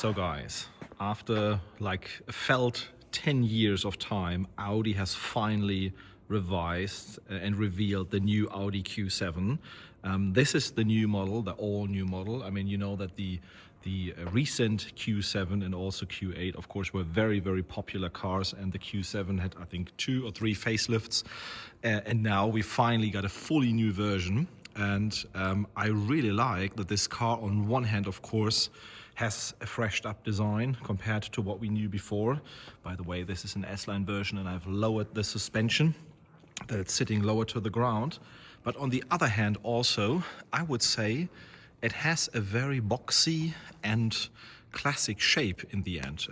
So guys, after like a felt 10 years of time, Audi has finally revised and revealed the new Audi Q7. This is the new model, the all new model. I mean, you know that the recent Q7 and also Q8, of course, were very popular cars, and the Q7 had, I think, 2 or 3 facelifts, and now we finally got a fully new version. And I really like that this car, on one hand, of course, has a freshed up design compared to what we knew before. By the way, this is an S-Line version, and I've lowered the suspension, that it's sitting lower to the ground. But on the other hand, also, I would say it has a very boxy and classic shape in the end.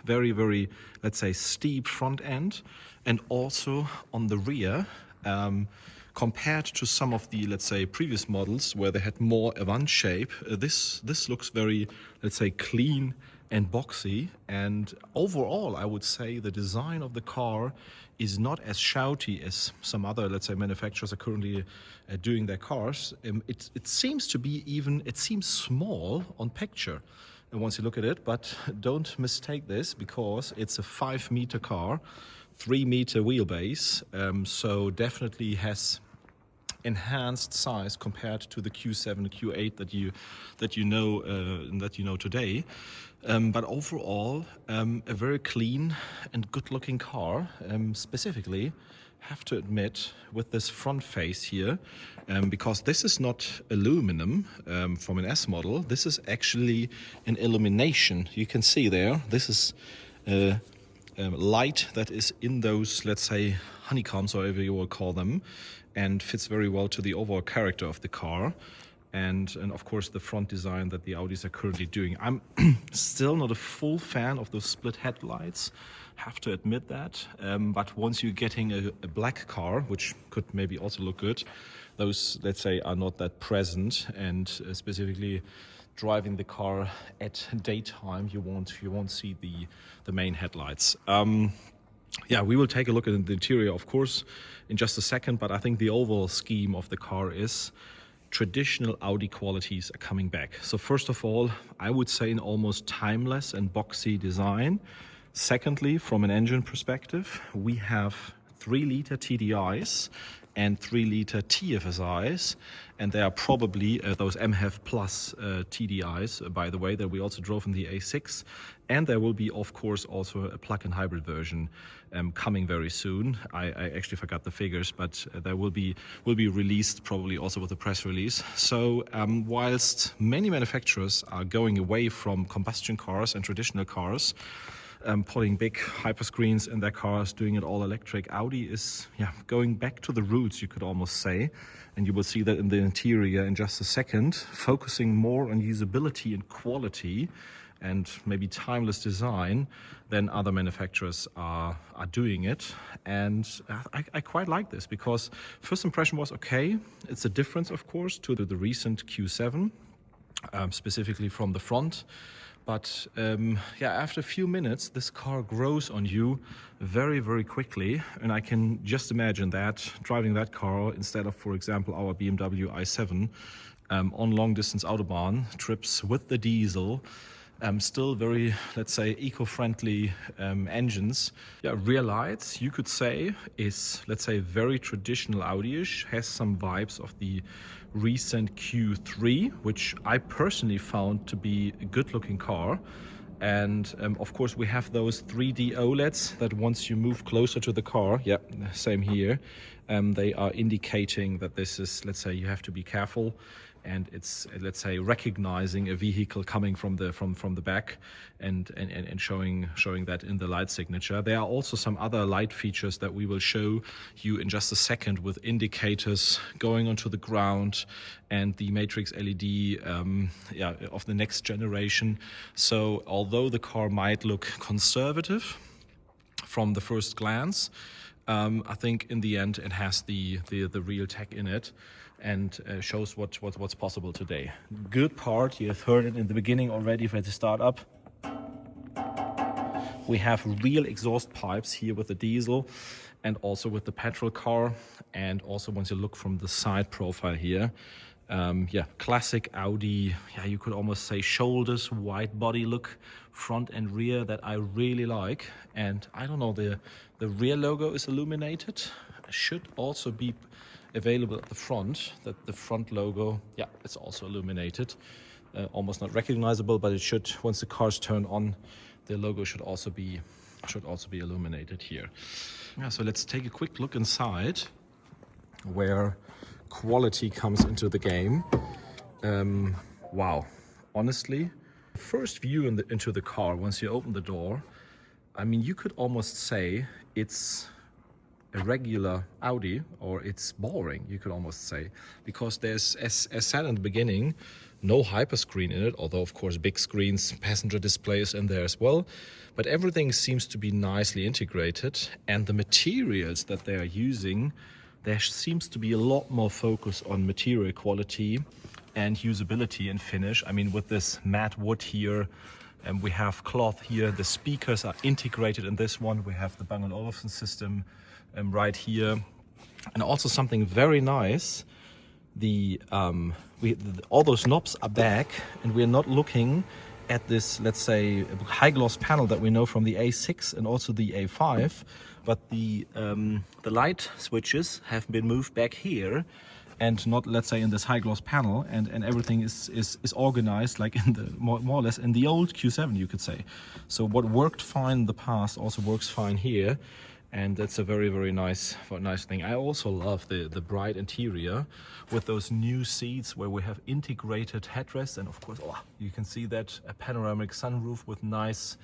Very, let's say, steep front end, and also on the rear, compared to some of the, let's say, previous models where they had more avant shape, this looks very, let's say, clean and boxy. And overall, I would say the design of the car is not as shouty as some other, let's say, manufacturers are currently doing their cars. It seems to be even, it seems small on picture once you look at it, but don't mistake this, because it's a 5-meter car, 3-meter wheelbase, so definitely has enhanced size compared to the Q7 and Q8 that you know today. But overall, a very clean and good-looking car. Specifically, have to admit, with this front face here, because this is not aluminum from an S model. This is actually an illumination. You can see there. This is light that is in those, let's say, honeycombs, or whatever you will call them, and fits very well to the overall character of the car. And of course the front design that the Audis are currently doing. I'm still not a full fan of those split headlights, have to admit that. But once you're getting a black car, which could maybe also look good, those, let's say, are not that present. And specifically driving the car at daytime, you won't see the main headlights. Yeah, we will take a look at the interior, of course, in just a second, but I think the overall scheme of the car is traditional Audi qualities are coming back. So first of all, I would say an almost timeless and boxy design. Secondly, from an engine perspective, we have 3-liter TDIs and 3-liter TFSIs, and they are probably those MHEV Plus TDIs, by the way, that we also drove in the A6. And there will be, of course, also a plug-in hybrid version coming very soon. I actually forgot the figures, but there will be released probably also with a press release. So whilst many manufacturers are going away from combustion cars and traditional cars, putting big hyperscreens in their cars, doing it all electric, Audi is going back to the roots, you could almost say. And you will see that in the interior in just a second, focusing more on usability and quality and maybe timeless design than other manufacturers are doing it. And I quite like this, because first impression was, okay, it's a difference, of course, to the recent Q7, specifically from the front. But after a few minutes, this car grows on you very quickly. And I can just imagine that, driving that car instead of, for example, our BMW i7 on long-distance Autobahn trips with the diesel, still very, let's say, eco-friendly engines. Rear lights, you could say, is, let's say, very traditional Audi-ish, has some vibes of the recent Q3, which I personally found to be a good-looking car. And of course, we have those 3D OLEDs that once you move closer to the car, same here, they are indicating that this is, let's say, you have to be careful. And it's, let's say, recognizing a vehicle coming from the back and showing that in the light signature. There are also some other light features that we will show you in just a second, with indicators going onto the ground and the matrix LED of the next generation. So although the car might look conservative from the first glance, I think in the end it has the real tech in it, and shows what's possible today. Good part, you have heard it in the beginning already for the startup. We have real exhaust pipes here with the diesel and also with the petrol car. And also once you look from the side profile here, Yeah, classic Audi, yeah, you could almost say shoulders, wide body look, front and rear, that I really like. And I don't know, the rear logo is illuminated. Should also be available at the front, that the front logo, yeah, it's also illuminated. Almost not recognizable, but it should, once the cars turn on, the logo should also be illuminated here. Yeah, so let's take a quick look inside, where quality comes into the game. Wow, honestly, first view into the car, once you open the door, I mean, you could almost say it's a regular Audi, or it's boring, you could almost say, because there's, as said in the beginning, no hyperscreen in it, although of course big screens, passenger displays in there as well, but everything seems to be nicely integrated, and the materials that they are using, there seems to be a lot more focus on material quality and usability and finish. I mean, with this matte wood here, and we have cloth here, the speakers are integrated in this one, we have the Bang & Olufsen system right here, and also something very nice, all those knobs are back, and we're not looking at this, let's say, high gloss panel that we know from the A6 and also the A5, but the light switches have been moved back here, and not, let's say, in this high gloss panel, and everything is organized like in the more or less in the old Q7, you could say. So what worked fine in the past also works fine here, and that's a very, very nice thing. I also love the bright interior with those new seats where we have integrated headrests, and of course, oh, you can see that a panoramic sunroof with nice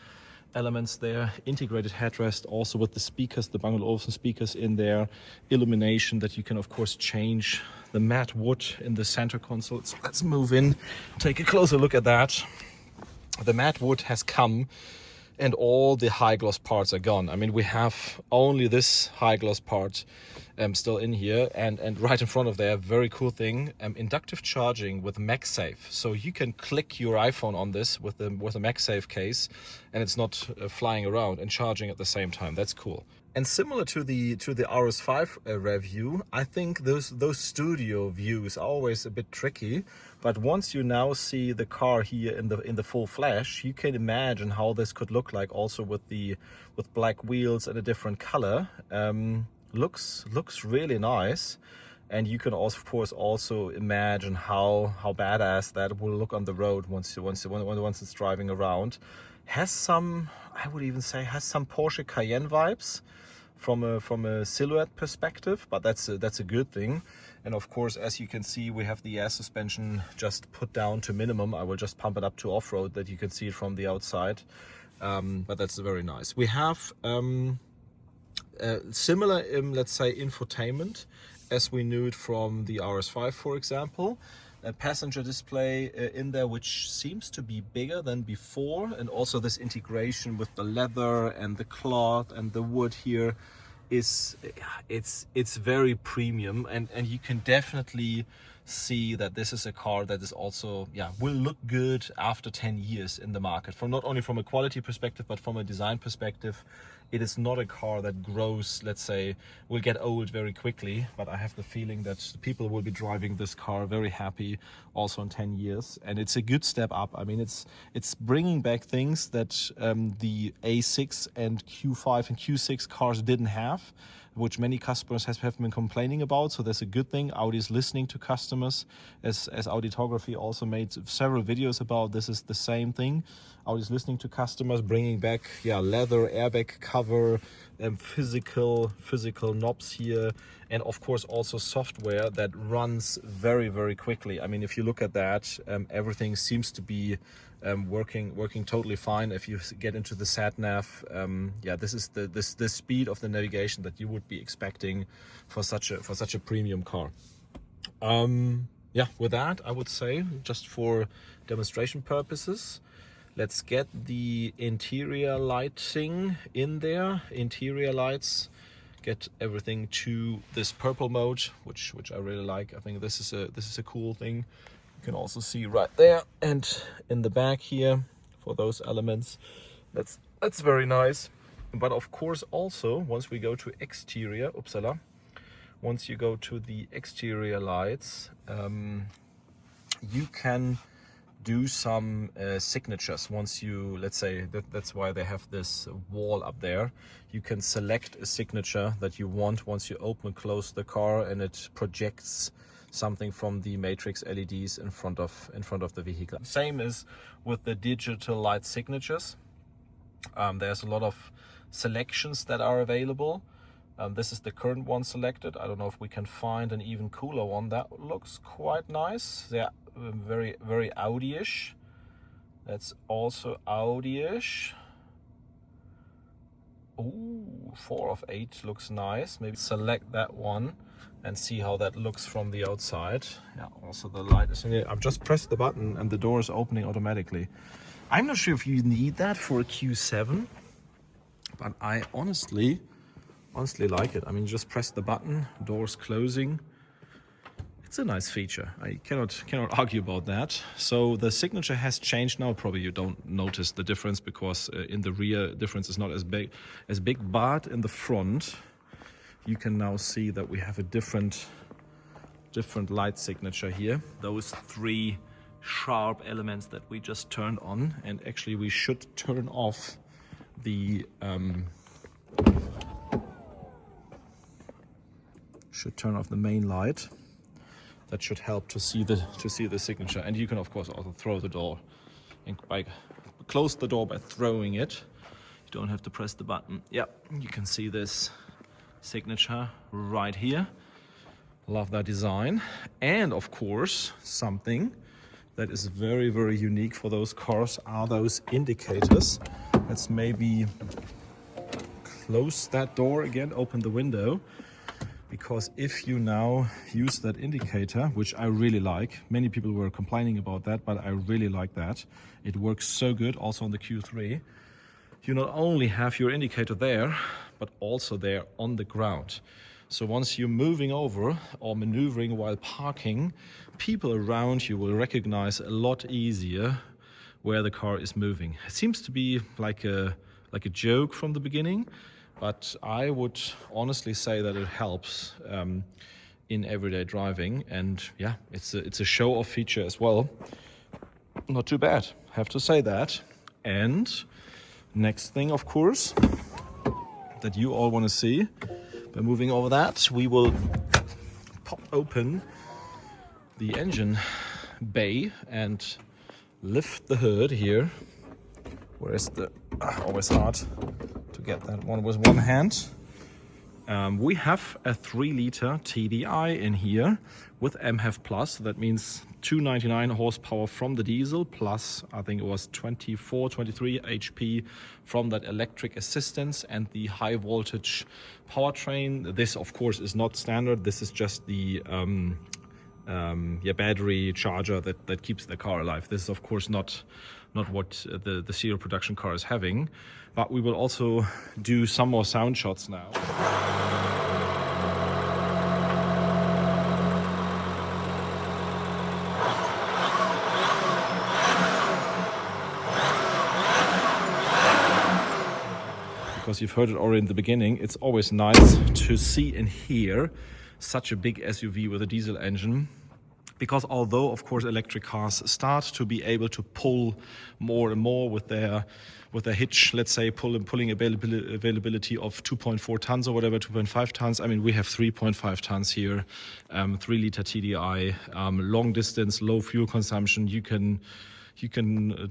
elements there, integrated headrest, also with the speakers, the Bang & Olufsen speakers in there, illumination that you can of course change, the matte wood in the center console. So let's move in, take a closer look at that. The matte wood has come, and all the high gloss parts are gone. I mean, we have only this high gloss part still in here, and right in front of there, very cool thing, inductive charging with MagSafe. So you can click your iPhone on this with a MagSafe case, and it's not flying around and charging at the same time. That's cool. And similar to the RS5 review, I think those studio views are always a bit tricky. But once you now see the car here in the full flash, you can imagine how this could look like, also with black wheels and a different color. Looks really nice, and you can also, of course, also imagine how badass that will look on the road once it's driving around. Has some, I would even say, has some Porsche Cayenne vibes from a silhouette perspective, but that's a good thing. And of course, as you can see, we have the air suspension just put down to minimum. I will just pump it up to off-road, that you can see it from the outside, but that's very nice. We have similar, let's say, infotainment as we knew it from the RS5, for example. A passenger display in there, which seems to be bigger than before, and also this integration with the leather and the cloth and the wood here is, it's very premium, and you can definitely see that this is a car that is also, yeah, will look good after 10 years in the market, from not only from a quality perspective but from a design perspective. It is not a car that grows, let's say, will get old very quickly, but I have the feeling that people will be driving this car very happy also in 10 years, and it's a good step up. I mean, it's bringing back things that the A6 and Q5 and Q6 cars didn't have, which many customers have been complaining about. So that's a good thing. Audi is listening to customers, as Auditography also made several videos about. This is the same thing. Audi is listening to customers, bringing back, yeah, leather, airbag cover, physical knobs here, and of course also software that runs very, very quickly. I mean, if you look at that, everything seems to be working totally fine. If you get into the sat nav, yeah, this is the speed of the navigation that you would be expecting for such a premium car. Yeah, with that, I would say, just for demonstration purposes, let's get the interior lighting in there. Interior lights, get everything to this purple mode, which I really like. I think this is a cool thing. You can also see right there and in the back here for those elements. That's very nice. But of course, also once we go to exterior, once you go to the exterior lights, you can do some signatures once you, let's say, that's why they have this wall up there. You can select a signature that you want once you open and close the car, and it projects something from the matrix LEDs in front of the vehicle. Same as with the digital light signatures. There's a lot of selections that are available. This is the current one selected. I don't know if we can find an even cooler one. That looks quite nice. They're very, very Audi-ish. That's also Audi-ish. Ooh, 4 of 8 looks nice. Maybe select that one and see how that looks from the outside. Yeah, also the light is in here. I've just pressed the button and the door is opening automatically. I'm not sure if you need that for a Q7, but I honestly like it. I mean, just press the button, doors closing. It's a nice feature. I cannot argue about that. So the signature has changed now. Probably you don't notice the difference because in the rear difference is not as big, but in the front you can now see that we have a different light signature here. Those 3 sharp elements that we just turned on, and actually we should turn off the main light. That should help to see the signature. And you can of course also throw the door, and close the door by throwing it. You don't have to press the button. Yeah, you can see this signature right here. Love that design. And of course, something that is very, very unique for those cars are those indicators. Let's maybe close that door again, open the window. Because if you now use that indicator, which I really like, many people were complaining about that, but I really like that. It works so good also on the Q3. You not only have your indicator there, but also there on the ground. So once you're moving over or maneuvering while parking, people around you will recognize a lot easier where the car is moving. It seems to be like a joke from the beginning, but I would honestly say that it helps in everyday driving. And yeah, it's a show-off feature as well. Not too bad, have to say that. And next thing, of course, that you all want to see, by moving over that, we will pop open the engine bay and lift the hood here. Where's the always hard to get that one with one hand. We have a 3-liter TDI in here with MHEV Plus. That means 299 horsepower from the diesel plus, I think it was 23 HP from that electric assistance and the high voltage powertrain. This of course is not standard. This is just the battery charger that keeps the car alive. This is of course not what the serial production car is having, but we will also do some more sound shots now. Because you've heard it already in the beginning, it's always nice to see and hear such a big SUV with a diesel engine. Because although, of course, electric cars start to be able to pull more and more with their hitch, let's say pulling availability of 2.4 tons or whatever, 2.5 tons. I mean, we have 3.5 tons here, 3-liter TDI, long distance, low fuel consumption. You can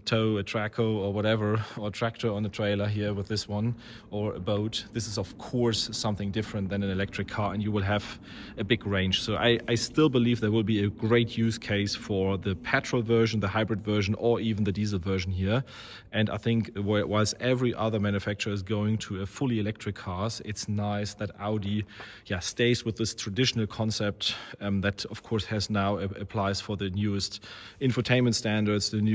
tow a Traco or whatever, or a tractor on a trailer here with this one, or a boat. This is of course something different than an electric car, and you will have a big range. So I still believe there will be a great use case for the petrol version, the hybrid version, or even the diesel version here. And I think whilst every other manufacturer is going to a fully electric cars, it's nice that Audi stays with this traditional concept that of course has now applies for the newest infotainment standards, the new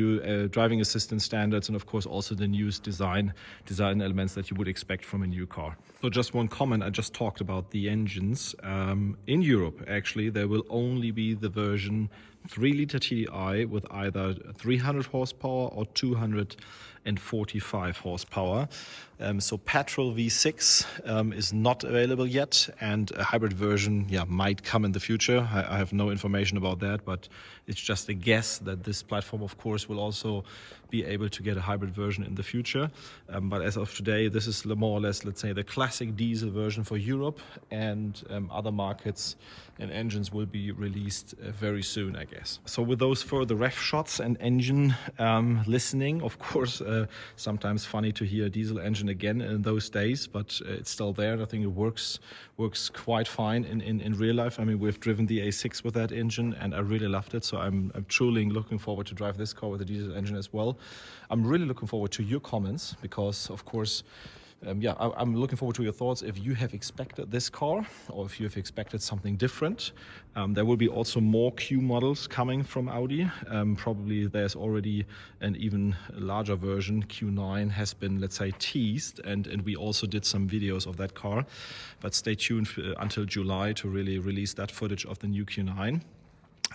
driving assistance standards, and of course also the newest design elements that you would expect from a new car. So just one comment, I just talked about the engines. In Europe, actually, there will only be the version 3-liter TDI with either 300 horsepower or 280 145 horsepower. So petrol V6 is not available yet, and a hybrid version, yeah, might come in the future. I have no information about that, but it's just a guess that this platform, of course, will also be able to get a hybrid version in the future. But as of today, this is more or less, let's say, the classic diesel version for Europe, and other markets and engines will be released very soon, I guess. So with those further ref shots and engine listening, of course, sometimes funny to hear a diesel engine again in those days, but it's still there, and I think it works quite fine in real life. I mean, we've driven the A6 with that engine, and I really loved it. So I'm truly looking forward to drive this car with a diesel engine as well. I'm really looking forward to your comments, because of course, I'm looking forward to your thoughts if you have expected this car or if you have expected something different. There will be also more Q models coming from Audi. Probably there's already an even larger version. Q9 has been, let's say, teased, and we also did some videos of that car. But stay tuned until July to really release that footage of the new Q9.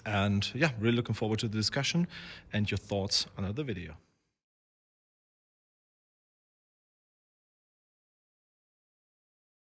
And yeah, really looking forward to the discussion and your thoughts on the video.